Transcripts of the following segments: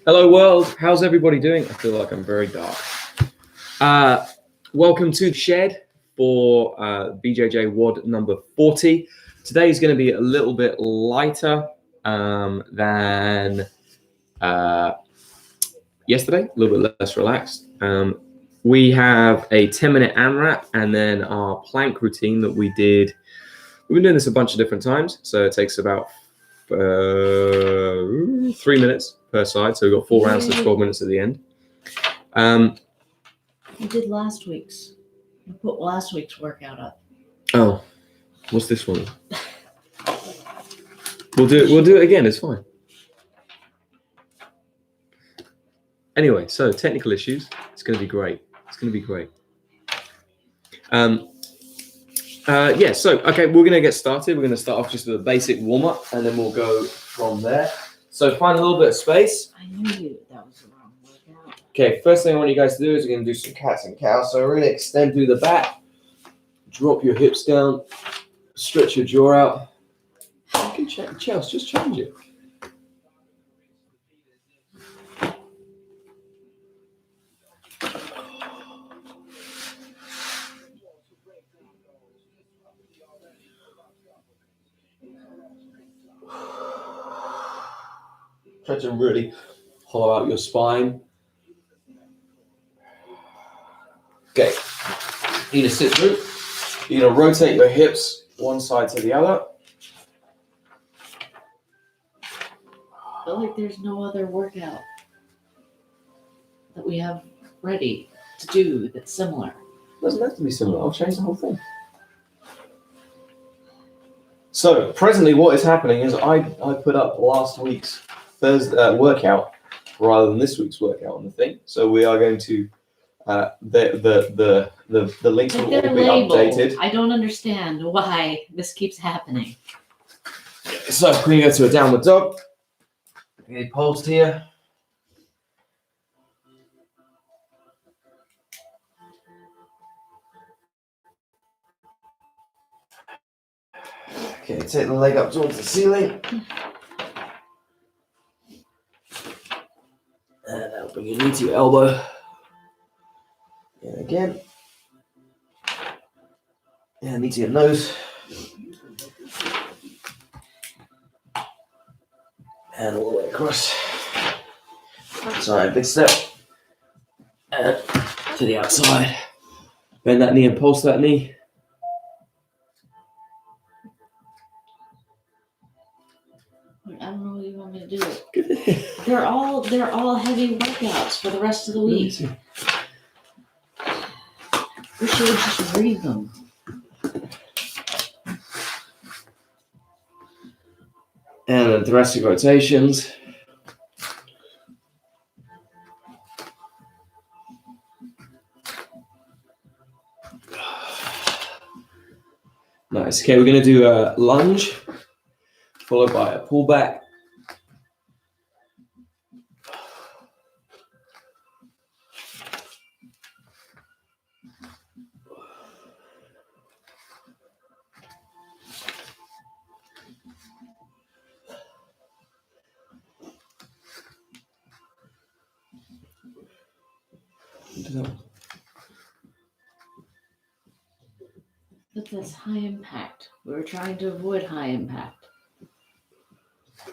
Hello world, how's everybody doing? I feel like I'm very dark. Welcome to the shed for BJJ WOD number 40. Today is going to be a little bit lighter than yesterday, a little bit less relaxed. We have a 10-minute AMRAP and then our plank routine that we did. We've been doing this a bunch of different times, so it takes about 3 minutes per side. So we've got 4 rounds to 12 minutes at the end. We did last week's. We put last week's workout up. Oh, what's this one? We'll do it again. It's fine. Anyway, so technical issues. It's going to be great. It's going to be great. Yeah, so, okay, we're going to get started. We're going to start off just with a basic warm-up, and then we'll go from there. So find a little bit of space. I knew that was the wrong workout. Okay, first thing I want you guys to do is we're going to do some cats and cows. So we're going to extend through the back, drop your hips down, stretch your jaw out. You can check, Chelsea, just change it. Try to really hollow out your spine. Okay, you're gonna sit through. You're gonna rotate your hips one side to the other. I feel like there's no other workout that we have ready to do that's similar. It doesn't have to be similar. I'll change the whole thing. So presently, what is happening is I put up last week's Thursday workout rather than this week's workout on the thing. So we are going to the links will all be updated. I don't understand why this keeps happening. So we're going to go to a downward dog. Get posed here. Okay, take the leg up towards the ceiling. And that'll bring your knee to your elbow. And again. And knee to your nose. And all the way across. Sorry, big step. And to the outside. Bend that knee and pulse that knee. I don't know what you want me to do. They're all heavy workouts for the rest of the week. We should just read them. And then thoracic rotations. Nice. Okay, we're going to do a lunge, followed by a pullback. But that's high impact. We were trying to avoid high impact.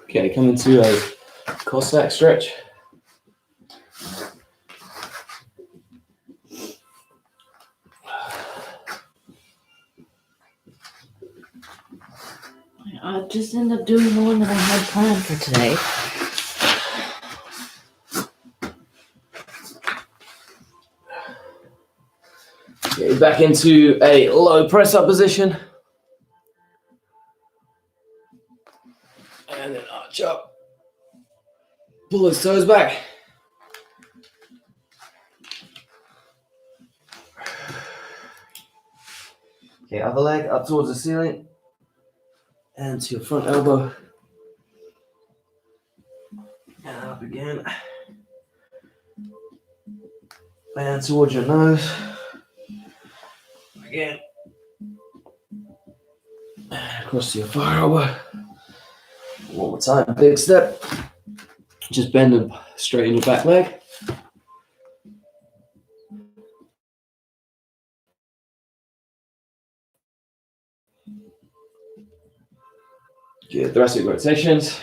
Okay, come into a Cossack stretch. I just ended up doing more than I had planned for today. Okay, back into a low press up position. And then arch up. Pull those toes back. Okay, other leg up towards the ceiling. And to your front elbow. And up again. And towards your nose. Again. And across to your far elbow. One more time, big step. Just bend and Straighten your back leg. Good thoracic rotations.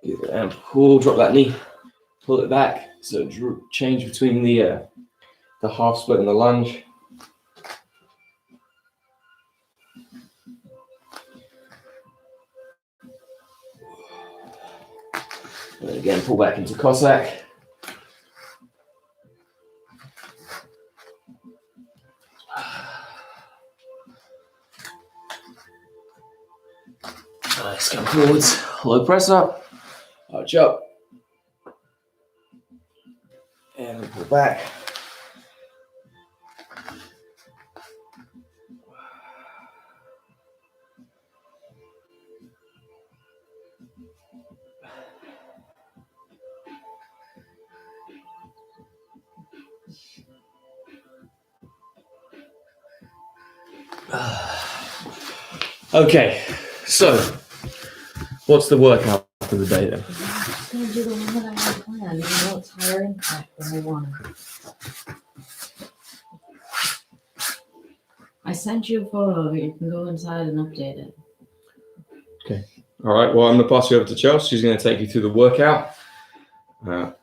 Good, and pull, drop that knee, pull it back. So change between the half split and the lunge. And then again, pull back into Cossack. Nice, come forwards, low press up, arch up, and pull back. Okay, so what's the workout for the day then? I'm just gonna do the one that I had planned. You know, it's higher impact than I wanted. I sent you a photo of it. You can go inside and update it. Okay. All right. Well, I'm going to pass you over to Chelsea. She's going to take you through the workout. Have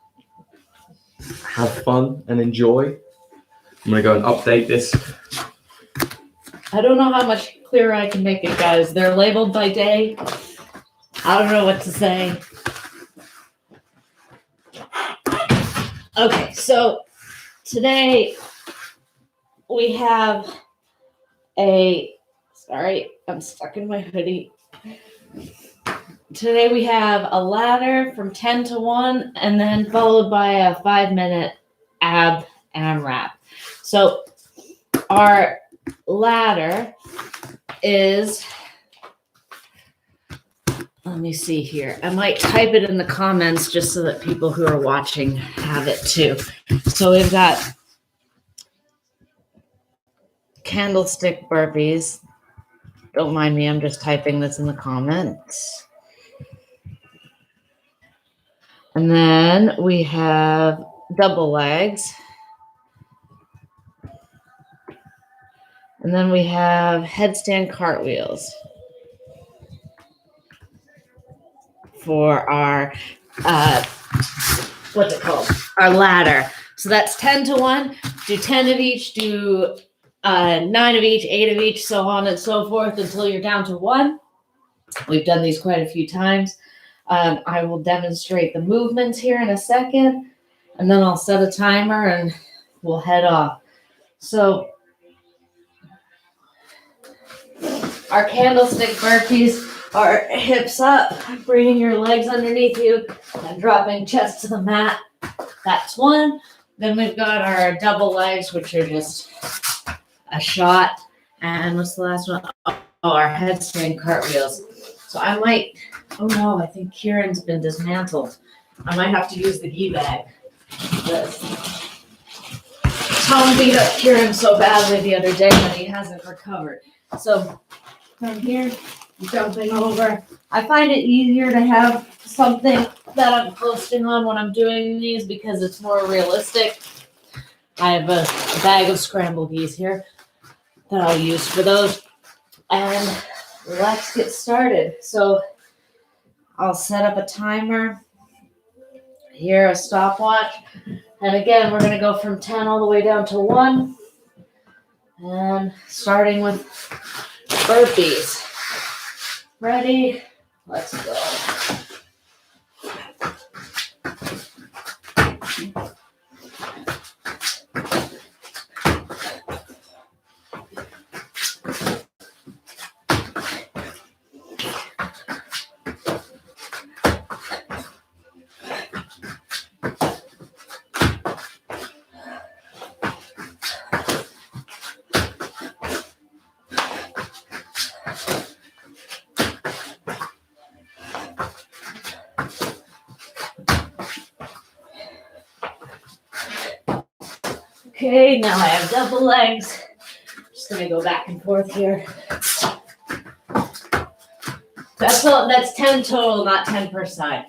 fun and enjoy. I'm going to go and update this. I don't know how much clearer I can make it, guys. They're labeled by day. I don't know what to say. Okay, so today we have sorry, I'm stuck in my hoodie. Today we have a ladder from 10 to 1 and then followed by a 5-minute AMRAP. So our ladder is, let me see here. I might type it in the comments just so that people who are watching have it too. So we've got candlestick burpees. Don't mind me, I'm just typing this in the comments. And then we have double legs. And then we have headstand cartwheels for our, what's it called? Our ladder. So that's 10 to 1. Do 10 of each, do 9 of each, 8 of each, so on and so forth until you're down to 1. We've done these quite a few times. I will demonstrate the movements here in a second, and then I'll set a timer and we'll head off. So our candlestick burpees are hips up, bringing your legs underneath you and dropping chest to the mat. That's one. Then we've got our double legs, which are just a shot. And what's the last one? Oh, our headstand cartwheels. So I might, oh no, I think Kieran's been dismantled. I might have to use the gi bag. Tom beat up Kieran so badly the other day that he hasn't recovered. So from here, jumping over. I find it easier to have something that I'm posting on when I'm doing these because it's more realistic. I have a bag of scrambled geese here that I'll use for those. And let's get started. So I'll set up a timer. Here, a stopwatch. And again, we're going to go from 10 all the way down to 1. And starting with burpees. Ready? Let's go. Okay, now I have double legs. Just gonna go back and forth here. That's 10 total, not 10 per side.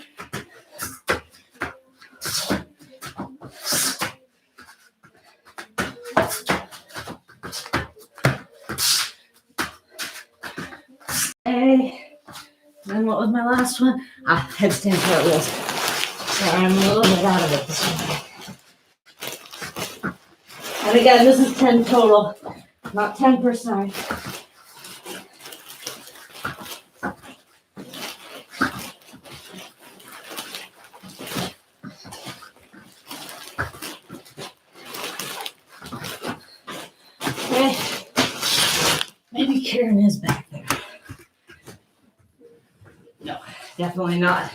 Okay. Then what was my last one? Headstand cartwheels. Sorry, I'm a little bit out of it this one. And again, this is 10 total, not 10 per side. Okay. Maybe Karen is back there. No, definitely not.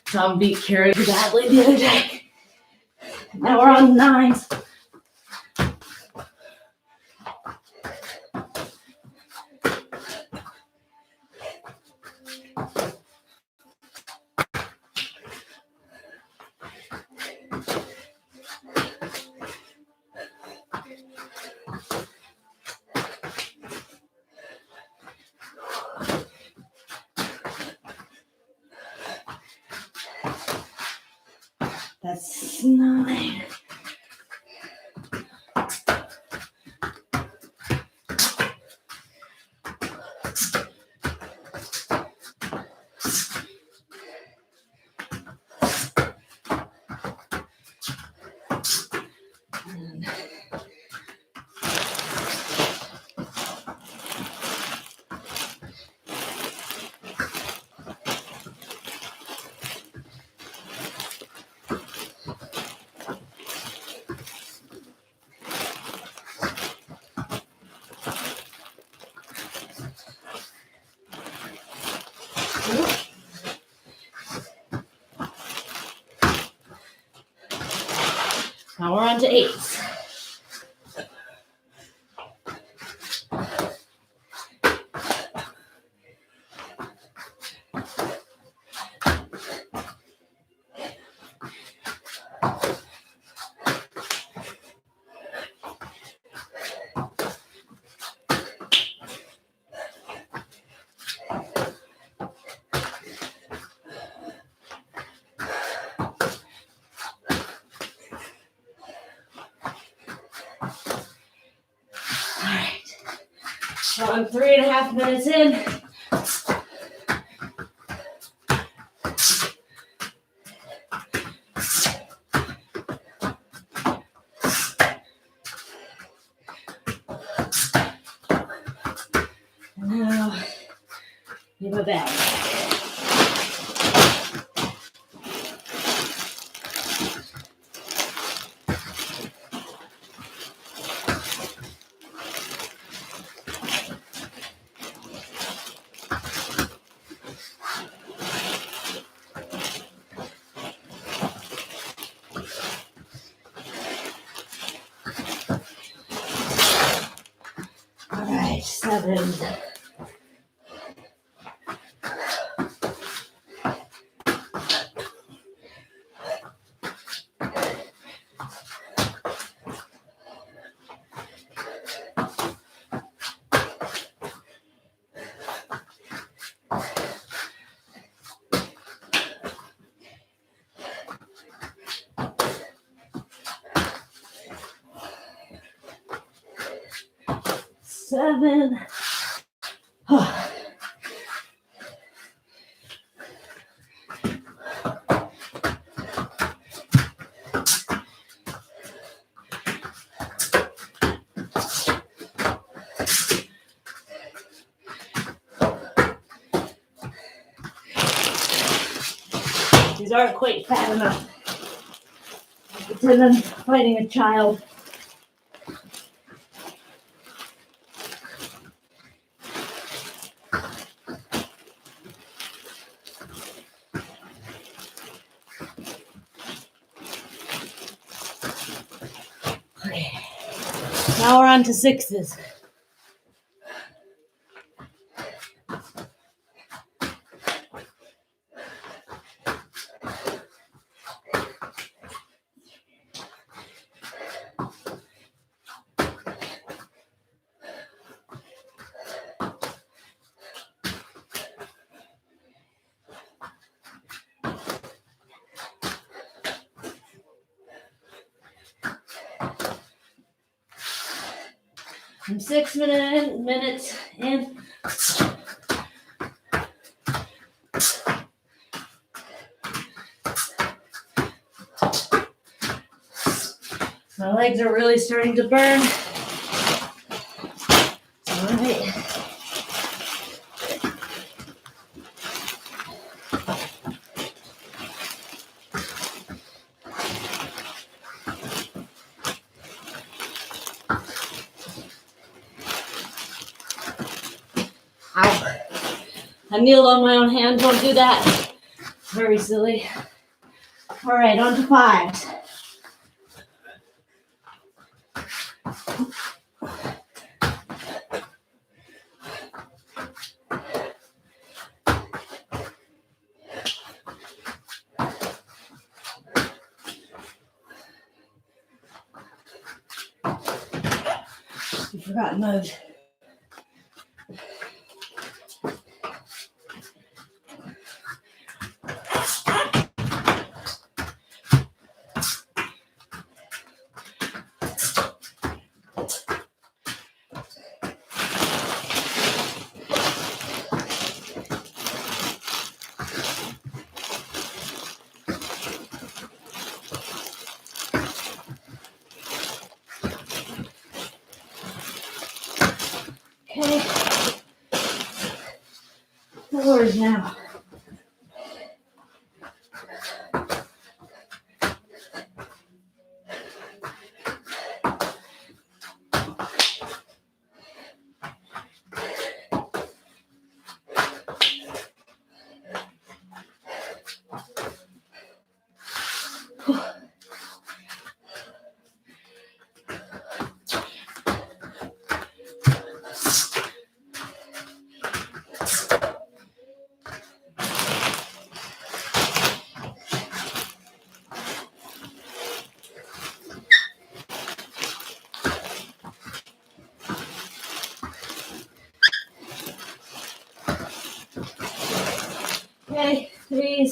Tom beat Karen badly the other day. Now we're on 9s. That's 9. Now we're on to 8s. So I'm 3.5 minutes in. Now, give my bag. All right, 7. These aren't quite fat enough. Pretend I'm fighting a child. Okay. Now we're on to 6s. I'm 6 minutes in. My legs are really starting to burn. All right. Ow. I kneeled on my own hand. Don't do that. Very silly. All right, on to 5s. You forgot those. Okay. 4s now. Okay, 3s.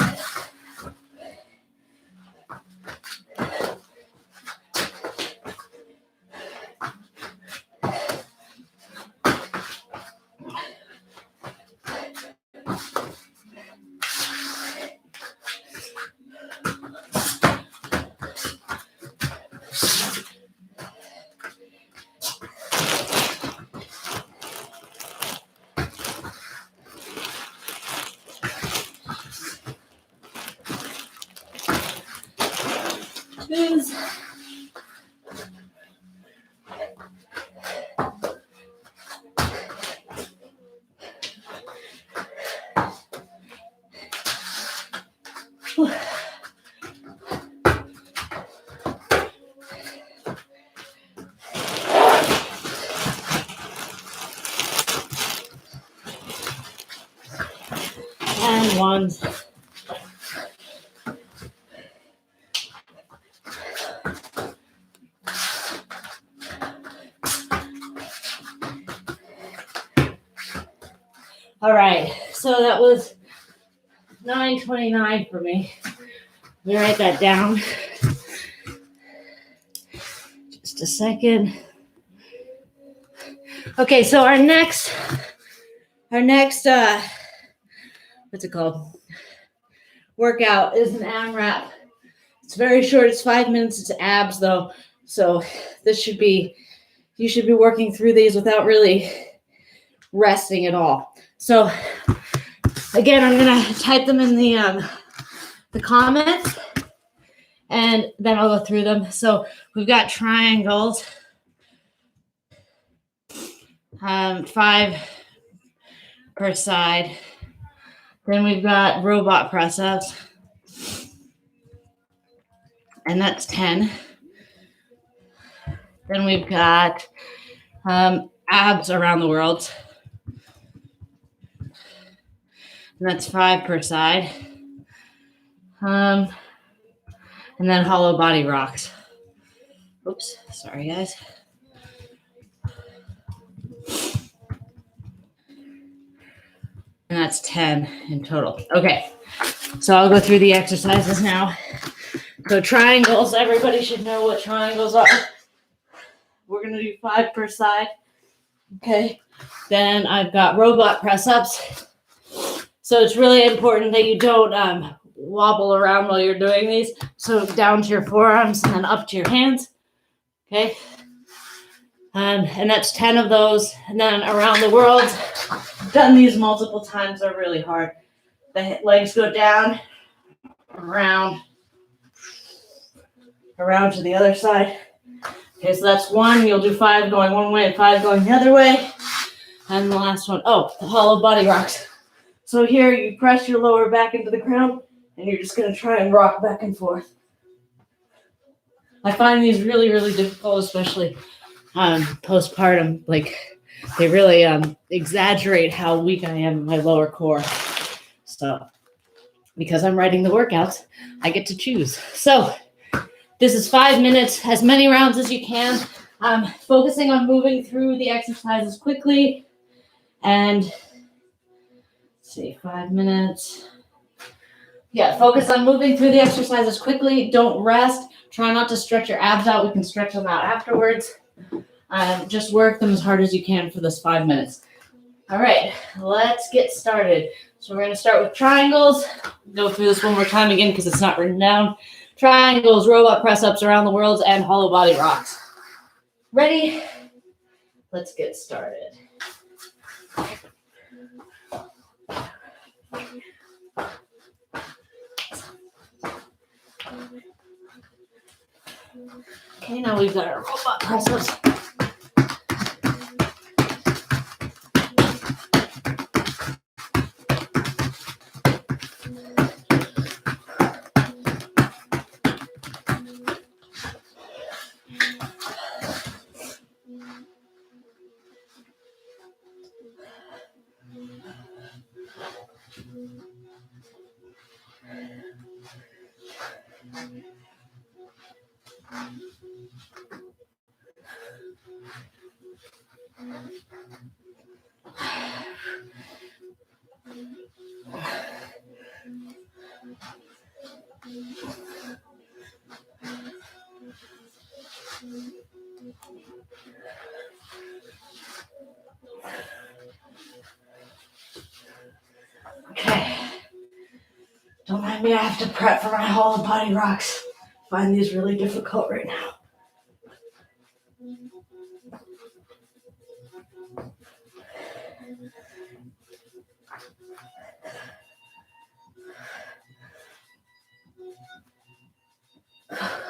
And 1s. All right, so that was 9:29 for me. Let me write that down. Just a second. Okay, so our next what's it called? Workout is an AMRAP. It's very short. It's 5 minutes. It's abs though. So you should be working through these without really resting at all. So again, I'm gonna type them in the comments, and then I'll go through them. So we've got triangles, 5 per side. Then we've got robot press ups, and that's 10. Then we've got abs around the world, and that's 5 per side. And then hollow body rocks. Oops, sorry guys. And that's 10 in total. Okay, so I'll go through the exercises now. So triangles, everybody should know what triangles are. We're gonna do 5 per side. Okay. Then I've got robot press ups. So it's really important that you don't wobble around while you're doing these. So down to your forearms and then up to your hands. Okay. And that's 10 of those. And then around the world, done these multiple times. They're really hard. The legs go down, around to the other side. Okay, so that's 1. You'll do 5 going one way and 5 going the other way. And the last one, the hollow body rocks. So here you press your lower back into the ground and you're just going to try and rock back and forth. I find these really, really difficult, especially postpartum. Like, they really exaggerate how weak I am in my lower core. So, because I'm writing the workouts, I get to choose. So, this is 5 minutes, as many rounds as you can. Focusing on moving through the exercises quickly. And, let's see, 5 minutes. Yeah, focus on moving through the exercises quickly. Don't rest. Try not to stretch your abs out. We can stretch them out afterwards. Just work them as hard as you can for this 5 minutes. All right, let's get started. So we're going to start with triangles. Go through this one more time again because it's not written down. Triangles, robot press-ups around the world, and hollow body rocks. Ready? Let's get started. Okay, now we've got our robot press-ups. Okay. Don't mind me, I have to prep for my hollow body rocks. I find these really difficult right now.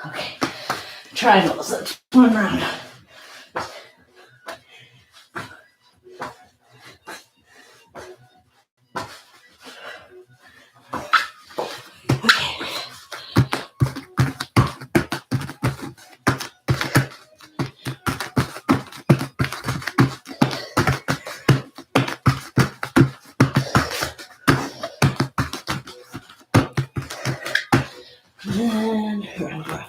Okay. Triangles, that's 1 round. And round.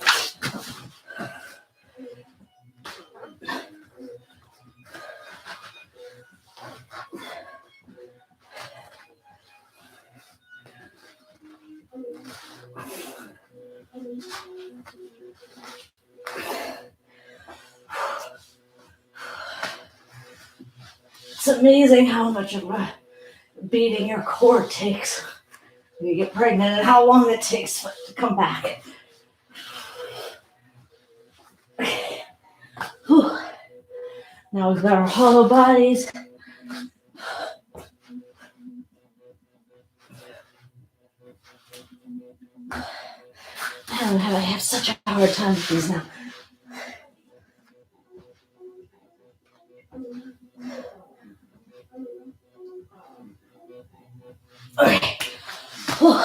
It's amazing how much of a beating your core takes when you get pregnant and how long it takes to come back. Whew. Now we've got our hollow bodies. I have such a hard time with these now. Okay. Whew.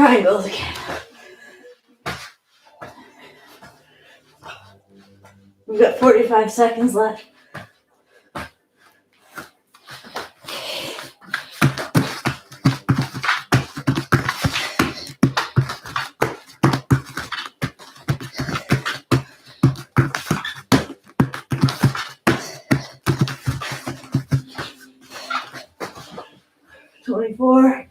triangles again. We've got 45 seconds left. Four.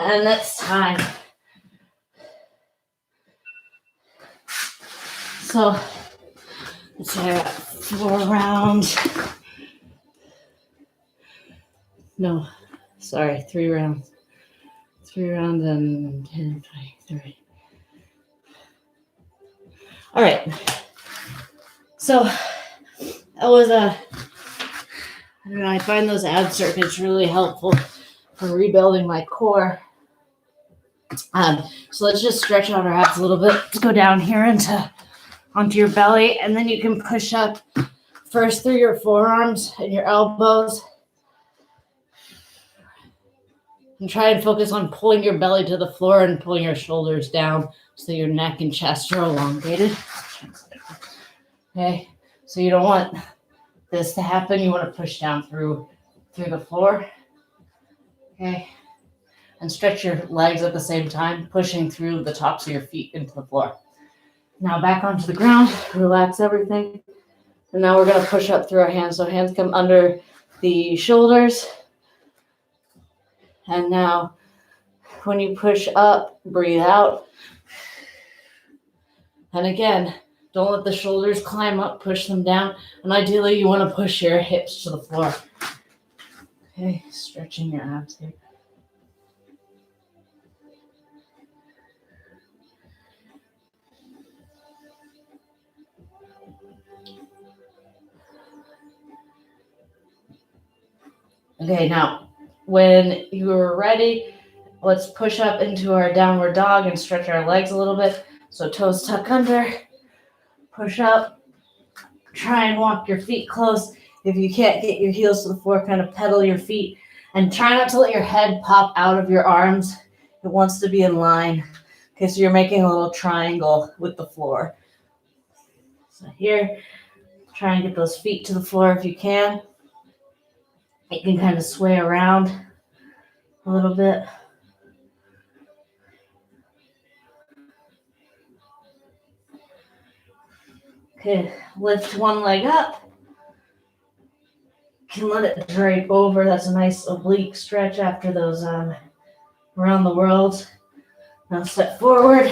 And it's time. So let's say 4 rounds. No, sorry, 3 rounds. 3 rounds and 10, 20, 30. All right. So that was I don't know, I find those ab circuits really helpful for rebuilding my core. So let's just stretch out our abs a little bit. Let's go down here onto your belly, and then you can push up first through your forearms and your elbows. And try and focus on pulling your belly to the floor and pulling your shoulders down so your neck and chest are elongated. Okay, so you don't want this to happen. You want to push down through the floor. Okay, and stretch your legs at the same time, pushing through the tops of your feet into the floor. Now back onto the ground, relax everything. And now we're going to push up through our hands. So hands come under the shoulders. And now when you push up, breathe out. And again, don't let the shoulders climb up, push them down. And ideally, you want to push your hips to the floor. Okay, stretching your abs here. Okay, now, when you are ready, let's push up into our downward dog and stretch our legs a little bit. So toes tuck under, push up, try and walk your feet close. If you can't get your heels to the floor, kind of pedal your feet. And try not to let your head pop out of your arms. It wants to be in line. Okay, so you're making a little triangle with the floor. So here, try and get those feet to the floor if you can. You can kind of sway around a little bit. Okay, lift one leg up. You can let it drape over. That's a nice oblique stretch after those around the world. Now step forward.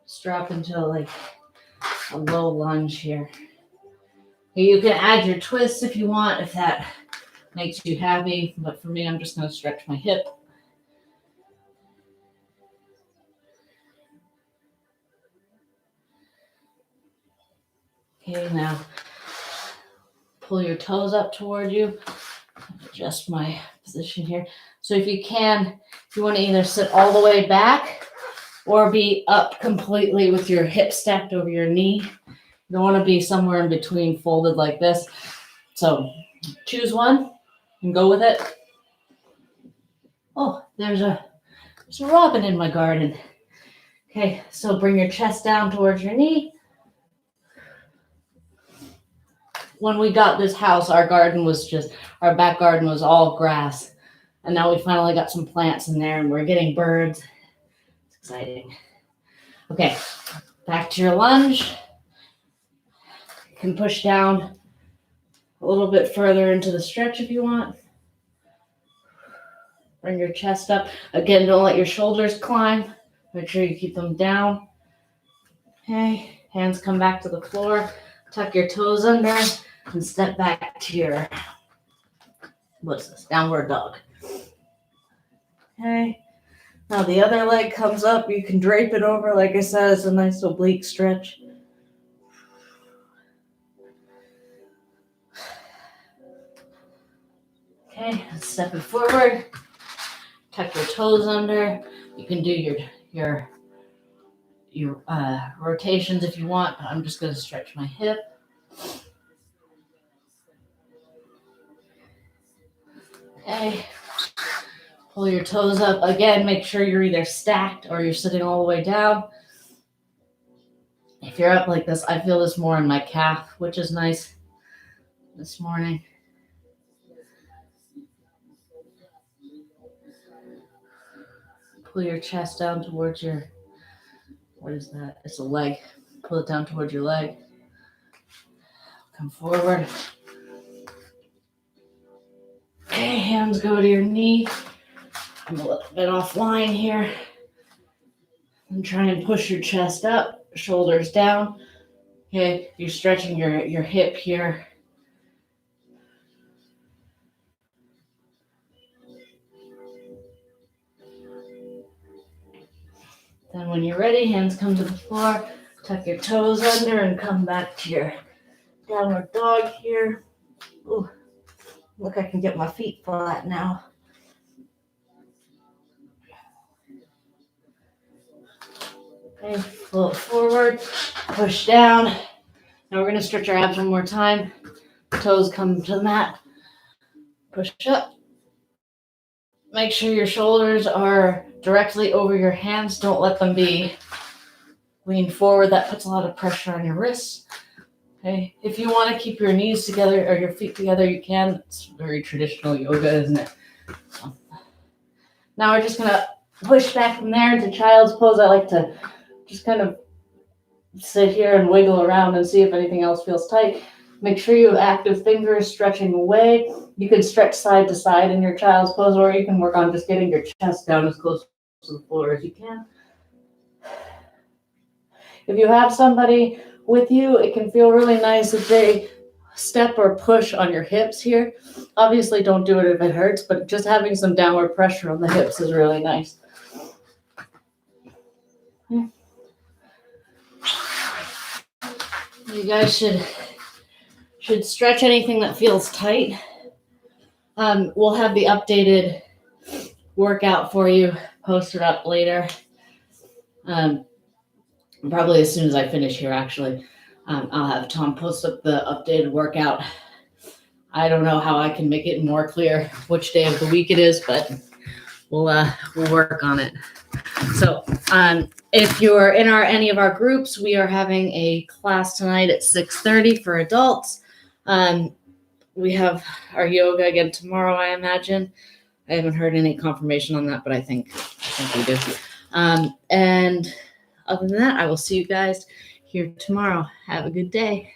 Just drop into like a low lunge here. You can add your twist if you want, if that makes you happy. But for me, I'm just going to stretch my hip. Okay, now pull your toes up toward you. Adjust my position here. So if you want to either sit all the way back or be up completely with your hip stacked over your knee. You don't want to be somewhere in between, folded like this. So choose one and go with it. Oh, there's a robin in my garden. Okay, so bring your chest down towards your knee. When we got this house, our back garden was all grass. And now we finally got some plants in there and we're getting birds. It's exciting. Okay, back to your lunge. You can push down a little bit further into the stretch if you want. Bring your chest up. Again, don't let your shoulders climb. Make sure you keep them down. Okay, hands come back to the floor. Tuck your toes under and step back to your, downward dog. Okay, now the other leg comes up. You can drape it over. Like I said, it's a nice oblique stretch. Okay, step it forward. Tuck your toes under. You can do your rotations if you want, but I'm just going to stretch my hip. Okay. Pull your toes up. Again, make sure you're either stacked or you're sitting all the way down. If you're up like this, I feel this more in my calf, which is nice this morning. Pull your chest down towards your, what is that? It's a leg. Pull it down towards your leg. Come forward. Okay, hands go to your knee. I'm a little bit offline here. And try and push your chest up, shoulders down. Okay, you're stretching your hip here. Then when you're ready, hands come to the floor. Tuck your toes under and come back to your downward dog here. Ooh, look, I can get my feet flat now. Okay, float forward, push down. Now we're going to stretch our abs one more time. Toes come to the mat. Push up. Make sure your shoulders are directly over your hands. Don't let them be leaned forward. That puts a lot of pressure on your wrists. Okay, if you want to keep your knees together or your feet together, you can. It's very traditional yoga, isn't it? So, now we're just going to push back from there into child's pose. I like to just kind of sit here and wiggle around and see if anything else feels tight. Make sure you have active fingers stretching away. You can stretch side to side in your child's pose, or you can work on just getting your chest down as close to the floor as you can. If you have somebody with you, it can feel really nice if they step or push on your hips here. Obviously, don't do it if it hurts, but just having some downward pressure on the hips is really nice. You guys should stretch anything that feels tight. We'll have the updated workout for you posted up later. Probably as soon as I finish here, actually. I'll have Tom post up the updated workout. I don't know how I can make it more clear which day of the week it is, but we'll work on it. So if you're in any of our groups, we are having a class tonight at 6:30 for adults. We have our yoga again tomorrow, I imagine. I haven't heard any confirmation on that, but I think we do. And other than that, I will see you guys here tomorrow. Have a good day.